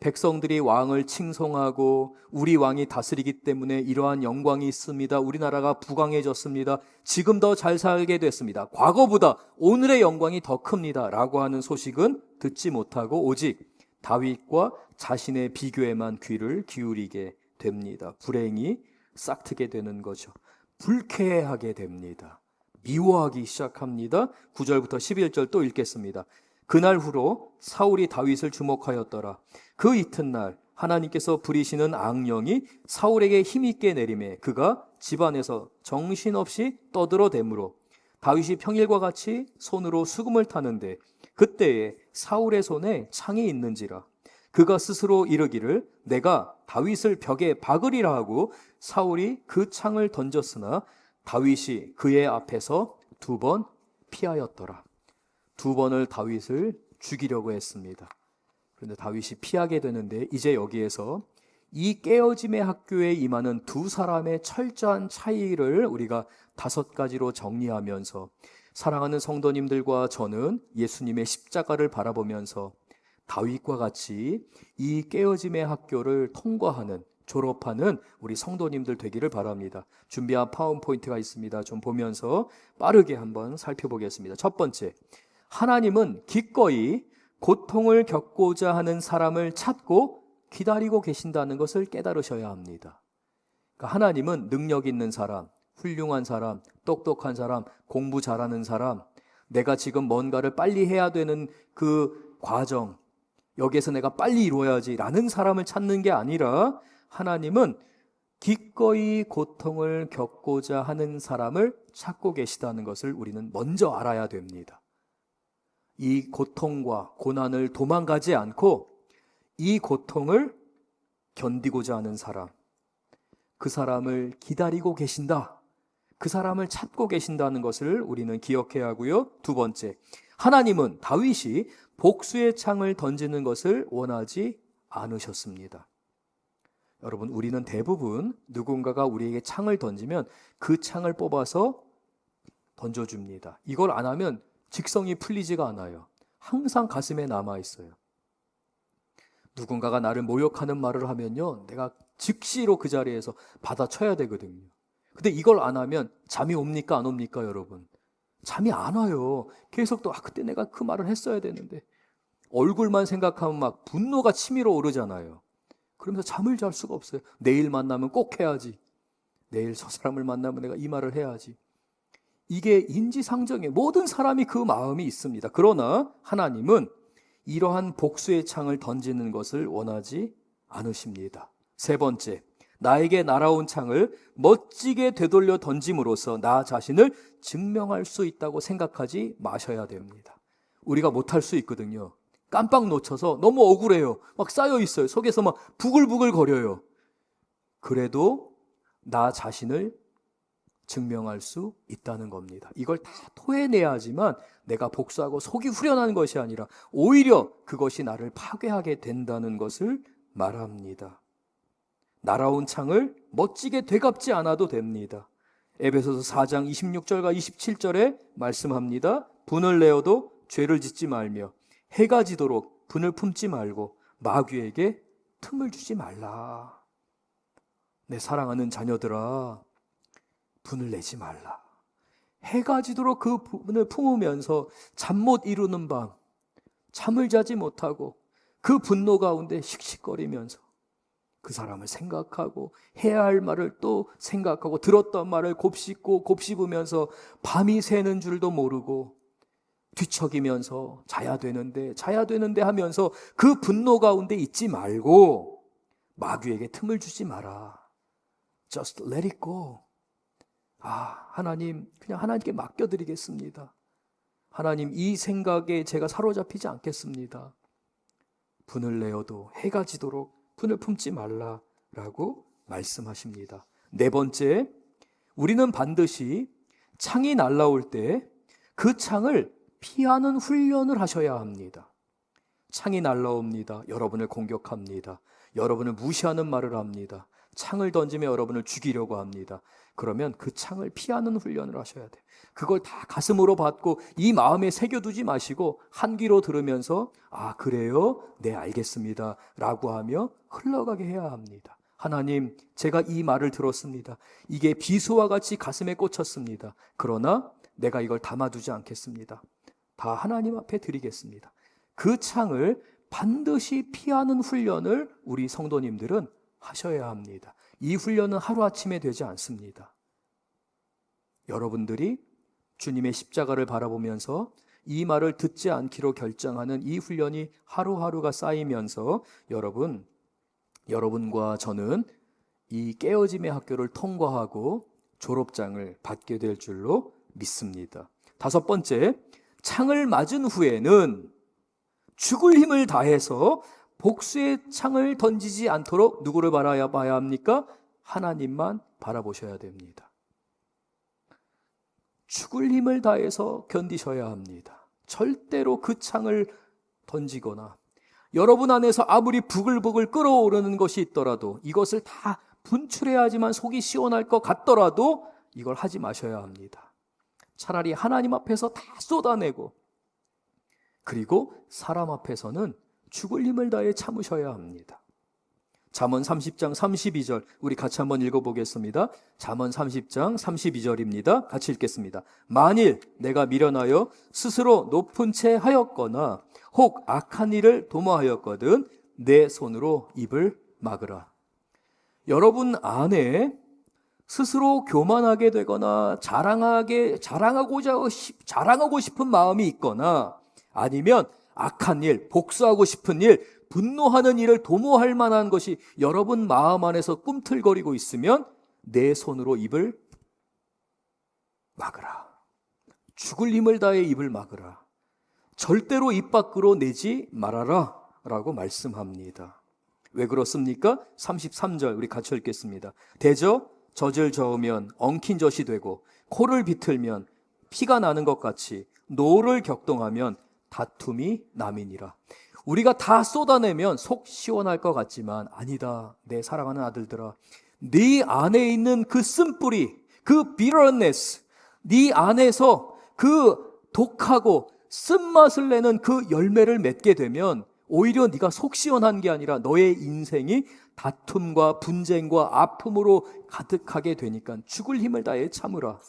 백성들이 왕을 칭송하고 우리 왕이 다스리기 때문에 이러한 영광이 있습니다. 우리나라가 부강해졌습니다. 지금 더 잘 살게 됐습니다. 과거보다 오늘의 영광이 더 큽니다. 라고 하는 소식은 듣지 못하고 오직 다윗과 자신의 비교에만 귀를 기울이게 됩니다. 불행이 싹트게 되는 거죠. 불쾌하게 됩니다. 미워하기 시작합니다. 9절부터 11절 또 읽겠습니다. 그날 후로 사울이 다윗을 주목하였더라. 그 이튿날 하나님께서 부리시는 악령이 사울에게 힘있게 내림에 그가 집안에서 정신없이 떠들어대므로 다윗이 평일과 같이 손으로 수금을 타는데 그때에 사울의 손에 창이 있는지라. 그가 스스로 이르기를 내가 다윗을 벽에 박으리라 하고 사울이 그 창을 던졌으나 다윗이 그의 앞에서 2번 피하였더라. 2번을 다윗을 죽이려고 했습니다. 그런데 다윗이 피하게 되는데 이제 여기에서 이 깨어짐의 학교에 임하는 두 사람의 철저한 차이를 우리가 5가지로 정리하면서 사랑하는 성도님들과 저는 예수님의 십자가를 바라보면서 다윗과 같이 이 깨어짐의 학교를 통과하는, 졸업하는 우리 성도님들 되기를 바랍니다. 준비한 파워포인트가 있습니다. 좀 보면서 빠르게 한번 살펴보겠습니다. 첫 번째, 하나님은 기꺼이 고통을 겪고자 하는 사람을 찾고 기다리고 계신다는 것을 깨달으셔야 합니다. 그러니까 하나님은 능력 있는 사람, 훌륭한 사람, 똑똑한 사람, 공부 잘하는 사람, 내가 지금 뭔가를 빨리 해야 되는 그 과정, 여기에서 내가 빨리 이루어야지 라는 사람을 찾는 게 아니라 하나님은 기꺼이 고통을 겪고자 하는 사람을 찾고 계시다는 것을 우리는 먼저 알아야 됩니다. 이 고통과 고난을 도망가지 않고 이 고통을 견디고자 하는 사람, 그 사람을 기다리고 계신다, 그 사람을 찾고 계신다는 것을 우리는 기억해야 하고요. 2번째, 하나님은 다윗이 복수의 창을 던지는 것을 원하지 않으셨습니다. 여러분, 우리는 대부분 누군가가 우리에게 창을 던지면 그 창을 뽑아서 던져줍니다. 이걸 안 하면 직성이 풀리지가 않아요. 항상 가슴에 남아있어요. 누군가가 나를 모욕하는 말을 하면요, 내가 즉시로 그 자리에서 받아쳐야 되거든요. 근데 이걸 안 하면 잠이 옵니까 안 옵니까 여러분? 잠이 안 와요. 계속 또 그때 내가 그 말을 했어야 되는데 얼굴만 생각하면 막 분노가 치밀어 오르잖아요. 그러면서 잠을 잘 수가 없어요. 내일 만나면 꼭 해야지. 내일 저 사람을 만나면 내가 이 말을 해야지. 이게 인지상정에 모든 사람이 그 마음이 있습니다. 그러나 하나님은 이러한 복수의 창을 던지는 것을 원하지 않으십니다. 세 번째, 나에게 날아온 창을 멋지게 되돌려 던짐으로써 나 자신을 증명할 수 있다고 생각하지 마셔야 됩니다. 우리가 못할 수 있거든요. 깜빡 놓쳐서 너무 억울해요. 막 쌓여 있어요. 속에서 막 부글부글 거려요. 그래도 나 자신을 증명할 수 있다는 겁니다. 이걸 다 토해내야지만 내가 복수하고 속이 후련한 것이 아니라 오히려 그것이 나를 파괴하게 된다는 것을 말합니다. 날아온 창을 멋지게 되갚지 않아도 됩니다. 에베소서 4장 26절과 27절에 말씀합니다. 분을 내어도 죄를 짓지 말며 해가 지도록 분을 품지 말고 마귀에게 틈을 주지 말라. 내 사랑하는 자녀들아, 분을 내지 말라. 해가 지도록 그 분을 품으면서 잠 못 이루는 밤, 잠을 자지 못하고 그 분노 가운데 씩씩거리면서 그 사람을 생각하고 해야 할 말을 또 생각하고 들었던 말을 곱씹으면서 밤이 새는 줄도 모르고 뒤척이면서 자야 되는데 하면서 그 분노 가운데 있지 말고 마귀에게 틈을 주지 마라. Just let it go. 하나님, 그냥 하나님께 맡겨드리겠습니다. 하나님, 이 생각에 제가 사로잡히지 않겠습니다. 분을 내어도 해가 지도록 분을 품지 말라라고 말씀하십니다. 네 번째, 우리는 반드시 창이 날아올 때 그 창을 피하는 훈련을 하셔야 합니다. 창이 날아옵니다. 여러분을 공격합니다. 여러분을 무시하는 말을 합니다. 창을 던지며 여러분을 죽이려고 합니다. 그러면 그 창을 피하는 훈련을 하셔야 돼요. 그걸 다 가슴으로 받고 이 마음에 새겨두지 마시고 한 귀로 들으면서 그래요? 네, 알겠습니다 라고 하며 흘러가게 해야 합니다. 하나님, 제가 이 말을 들었습니다. 이게 비수와 같이 가슴에 꽂혔습니다. 그러나 내가 이걸 담아두지 않겠습니다. 다 하나님 앞에 드리겠습니다. 그 창을 반드시 피하는 훈련을 우리 성도님들은 하셔야 합니다. 이 훈련은 하루아침에 되지 않습니다. 여러분들이 주님의 십자가를 바라보면서 이 말을 듣지 않기로 결정하는 이 훈련이 하루하루가 쌓이면서 여러분과 저는 이 깨어짐의 학교를 통과하고 졸업장을 받게 될 줄로 믿습니다. 다섯 번째, 창을 맞은 후에는 죽을 힘을 다해서 복수의 창을 던지지 않도록 누구를 바라봐야 합니까? 하나님만 바라보셔야 됩니다. 죽을 힘을 다해서 견디셔야 합니다. 절대로 그 창을 던지거나 여러분 안에서 아무리 부글부글 끓어오르는 것이 있더라도 이것을 다 분출해야지만 속이 시원할 것 같더라도 이걸 하지 마셔야 합니다. 차라리 하나님 앞에서 다 쏟아내고 그리고 사람 앞에서는 죽을 힘을 다해 참으셔야 합니다. 잠언 30장 32절 우리 같이 한번 읽어보겠습니다. 잠언 30장 32절입니다. 같이 읽겠습니다. 만일 내가 미련하여 스스로 높은 채 하였거나 혹 악한 일을 도모하였거든 내 손으로 입을 막으라. 여러분 안에 스스로 교만하게 되거나 자랑하고 싶은 마음이 있거나 아니면 악한 일, 복수하고 싶은 일, 분노하는 일을 도모할 만한 것이 여러분 마음 안에서 꿈틀거리고 있으면 내 손으로 입을 막으라. 죽을 힘을 다해 입을 막으라. 절대로 입 밖으로 내지 말아라 라고 말씀합니다. 왜 그렇습니까? 33절 우리 같이 읽겠습니다. 대저 젖을 저으면 엉킨 젖이 되고 코를 비틀면 피가 나는 것 같이 노를 격동하면 다툼이 남이니라. 우리가 다 쏟아내면 속 시원할 것 같지만 아니다. 내 사랑하는 아들들아, 네 안에 있는 그 쓴뿌리, 그 bitterness, 네 안에서 그 독하고 쓴맛을 내는 그 열매를 맺게 되면 오히려 네가 속 시원한 게 아니라 너의 인생이 다툼과 분쟁과 아픔으로 가득하게 되니까 죽을 힘을 다해 참으라.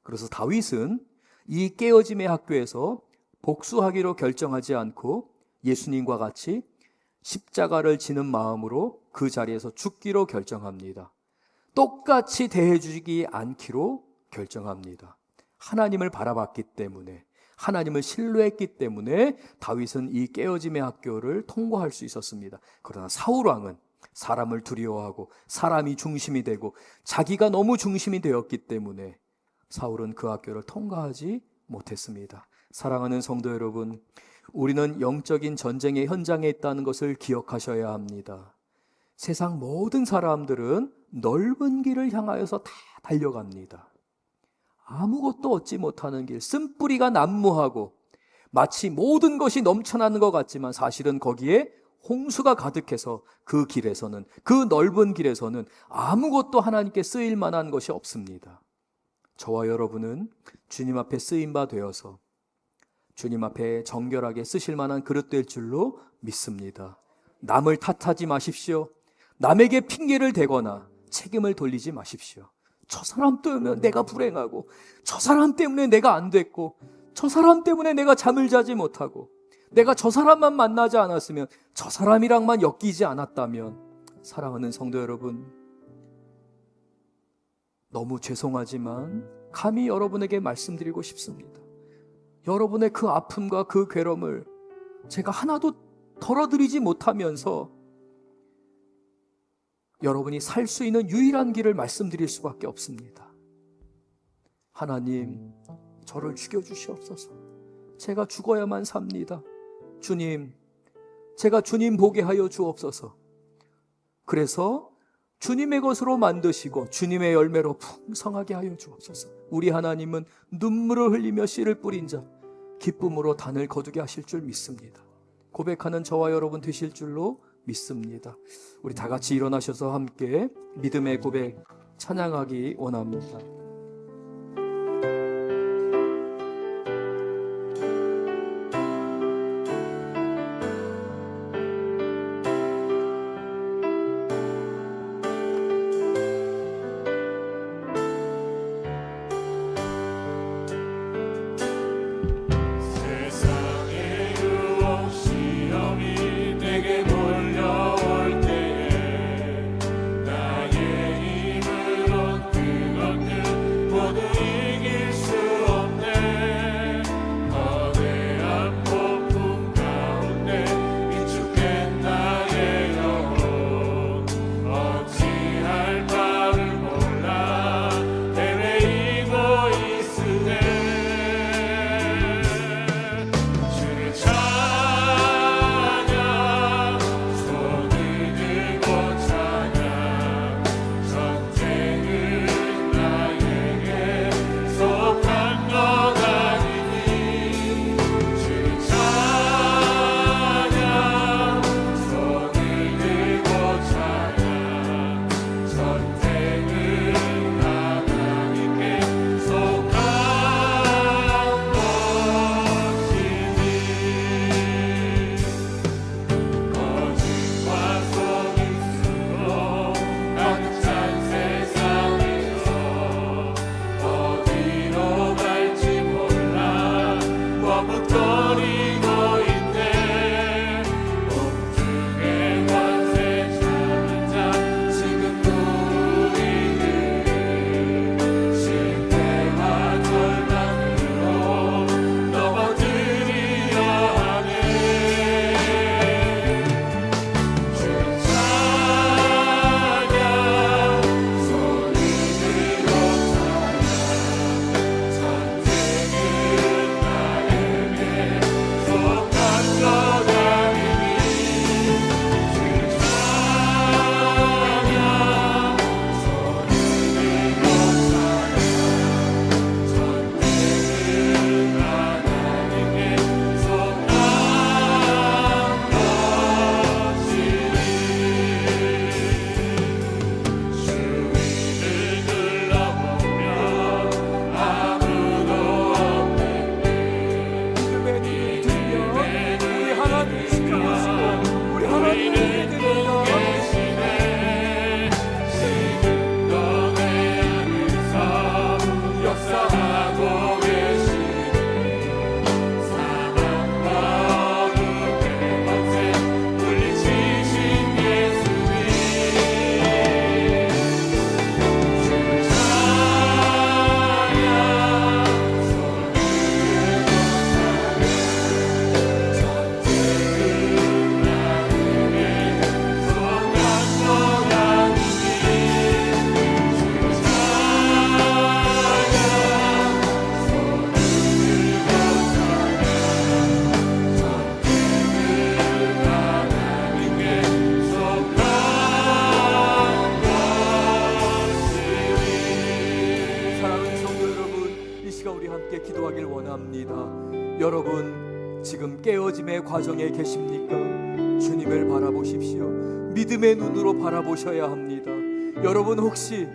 그래서 다윗은 이 깨어짐의 학교에서 복수하기로 결정하지 않고 예수님과 같이 십자가를 지는 마음으로 그 자리에서 죽기로 결정합니다. 똑같이 대해주지 않기로 결정합니다. 하나님을 바라봤기 때문에, 하나님을 신뢰했기 때문에 다윗은 이 깨어짐의 학교를 통과할 수 있었습니다. 그러나 사울 왕은 사람을 두려워하고 사람이 중심이 되고 자기가 너무 중심이 되었기 때문에 사울은 그 학교를 통과하지 못했습니다. 사랑하는 성도 여러분, 우리는 영적인 전쟁의 현장에 있다는 것을 기억하셔야 합니다. 세상 모든 사람들은 넓은 길을 향하여서 다 달려갑니다. 아무것도 얻지 못하는 길, 쓴뿌리가 난무하고 마치 모든 것이 넘쳐나는 것 같지만 사실은 거기에 홍수가 가득해서 그 길에서는, 그 넓은 길에서는 아무것도 하나님께 쓰일 만한 것이 없습니다. 저와 여러분은 주님 앞에 쓰임바 되어서 주님 앞에 정결하게 쓰실 만한 그릇 될 줄로 믿습니다. 남을 탓하지 마십시오. 남에게 핑계를 대거나 책임을 돌리지 마십시오. 저 사람 때문에 내가 불행하고, 저 사람 때문에 내가 안 됐고, 저 사람 때문에 내가 잠을 자지 못하고, 내가 저 사람만 만나지 않았으면, 저 사람이랑만 엮이지 않았다면, 사랑하는 성도 여러분, 너무 죄송하지만 감히 여러분에게 말씀드리고 싶습니다. 여러분의 그 아픔과 그 괴로움을 제가 하나도 덜어드리지 못하면서 여러분이 살 수 있는 유일한 길을 말씀드릴 수밖에 없습니다. 하나님, 저를 죽여주시옵소서. 제가 죽어야만 삽니다. 주님, 제가 주님 보게 하여 주옵소서. 그래서 주님의 것으로 만드시고 주님의 열매로 풍성하게 하여 주옵소서. 우리 하나님은 눈물을 흘리며 씨를 뿌린 자 기쁨으로 단을 거두게 하실 줄 믿습니다. 고백하는 저와 여러분 되실 줄로 믿습니다. 우리 다 같이 일어나셔서 함께 믿음의 고백 찬양하기 원합니다. 나의 힘으론 그것들 원합니다. 여러분 지금 깨어짐의 과정에 계십니까? 주님을 바라보십시오. 믿음의 눈으로 바라보셔야 합니다. 여러분 혹시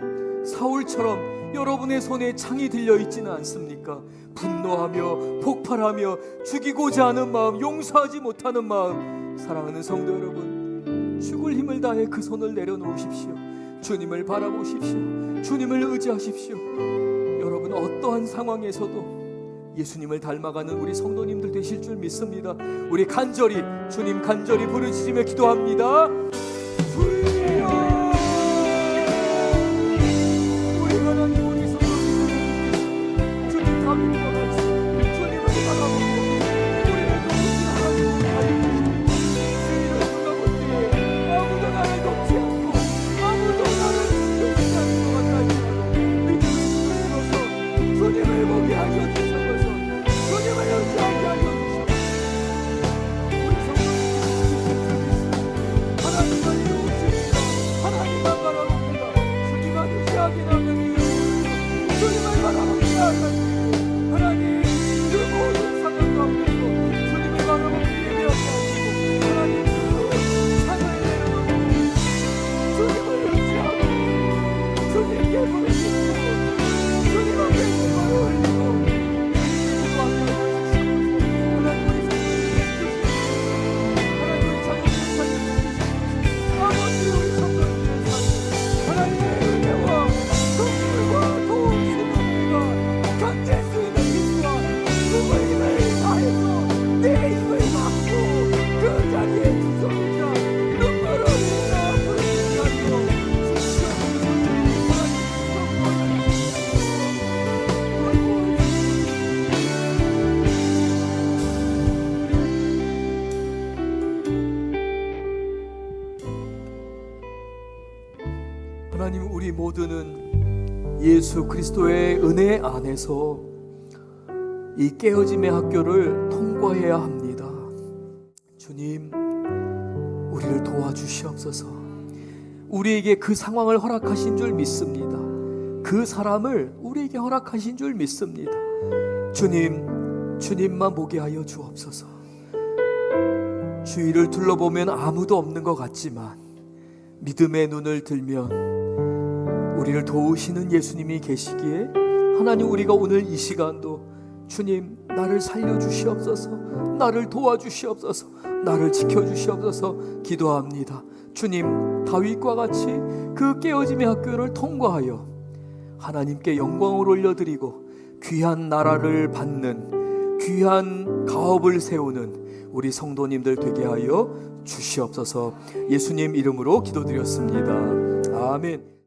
사울처럼 여러분의 손에 창이 들려 있지는 않습니까? 분노하며 폭발하며 죽이고자 하는 마음, 용서하지 못하는 마음. 사랑하는 성도 여러분, 죽을 힘을 다해 그 손을 내려놓으십시오. 주님을 바라보십시오. 주님을 의지하십시오. 여러분 어떠한 상황에서도 예수님을 닮아가는 우리 성도님들 되실 줄 믿습니다. 우리 간절히 주님 간절히 부르짖으며 기도합니다. 주여, 우리 하나님, 우리 성도님들 주님 다윗과 같이 주님을 바라보고 우리를 돕는 하나님을 알려주시고 주님을 돌아볼 때에 아무도 나를 돕지 않고 아무도 나를 지켜주지 않는 것 같다 할지라도 믿음의 눈으로서 주님을 보게 하여 주시옵소서. 주님을 의지하게 하여 주시옵소서. 우리 성도님들 하나님만 이루십니다. 하나님만 바라봅니다. 주님만 의지하게 나가는 주님을 바라봅니다. 하나님 그 모든 상황 가운데서 주님을 바라보고 예배하게 하시고 하나님 그 상을 내려놓고 주님을 의지하고 주님께 부르시고 주님 앞에 기도를 올리고 하나님, 우리 모두는 예수 그리스도의 은혜 안에서 이 깨어짐의 학교를 통과해야 합니다. 주님, 우리를 도와주시옵소서. 우리에게 그 상황을 허락하신 줄 믿습니다. 그 사람을 우리에게 허락하신 줄 믿습니다. 주님, 주님만 보게 하여 주옵소서. 주위를 둘러보면 아무도 없는 것 같지만 믿음의 눈을 들면 우리를 도우시는 예수님이 계시기에 하나님, 우리가 오늘 이 시간도 주님 나를 살려주시옵소서, 나를 도와주시옵소서, 나를 지켜주시옵소서 기도합니다. 주님, 다윗과 같이 그 깨어짐의 학교를 통과하여 하나님께 영광을 올려드리고 귀한 나라를 받는 귀한 가업을 세우는 우리 성도님들 되게 하여 주시옵소서. 예수님 이름으로 기도드렸습니다. 아멘.